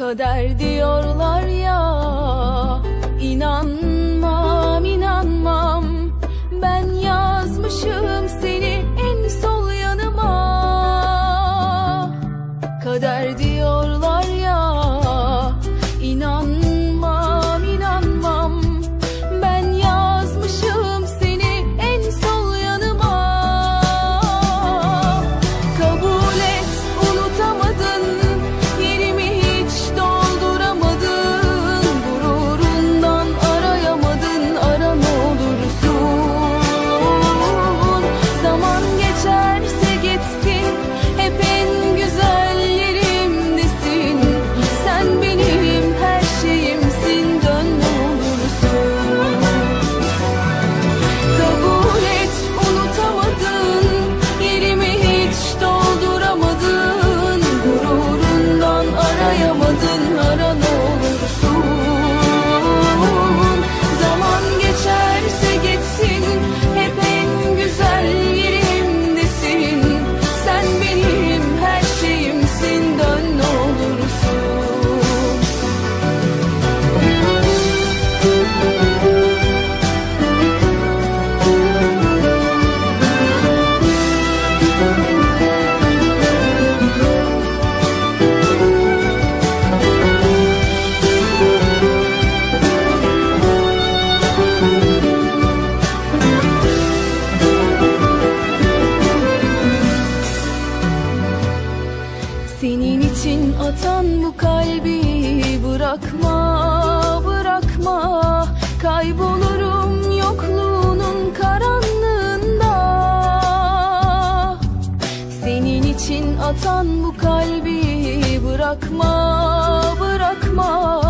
Kader diyorlar ya, inanmam inanmam. Ben yazmışım seni en sol yanıma. Kader diyorlar ya, inanmam inanmam. Ben yazmışım seni en sol yanıma. Kabul et, unutamadın, yerimi hiç dolduramadın. Gururundan arayamadın, ara ne olursun. Zaman geçerse geçsin, hep en güzel yerimdesin. Sen benim her şeyimsin, dön ne olursun. Kabul et, unutamadın, yerimi hiç dolduramadın. Gururundan arayamadın, ara ne olursun. Zaman geçerse geçsin, hep en güzel yerimdesin. Sen benim her şeyimsin, dön ne olursun. Senin için atan bu kalbi bırakma, bırakma. Kaybolurum yokluğunun karanlığında. Senin için atan bu kalbi bırakma, bırakma.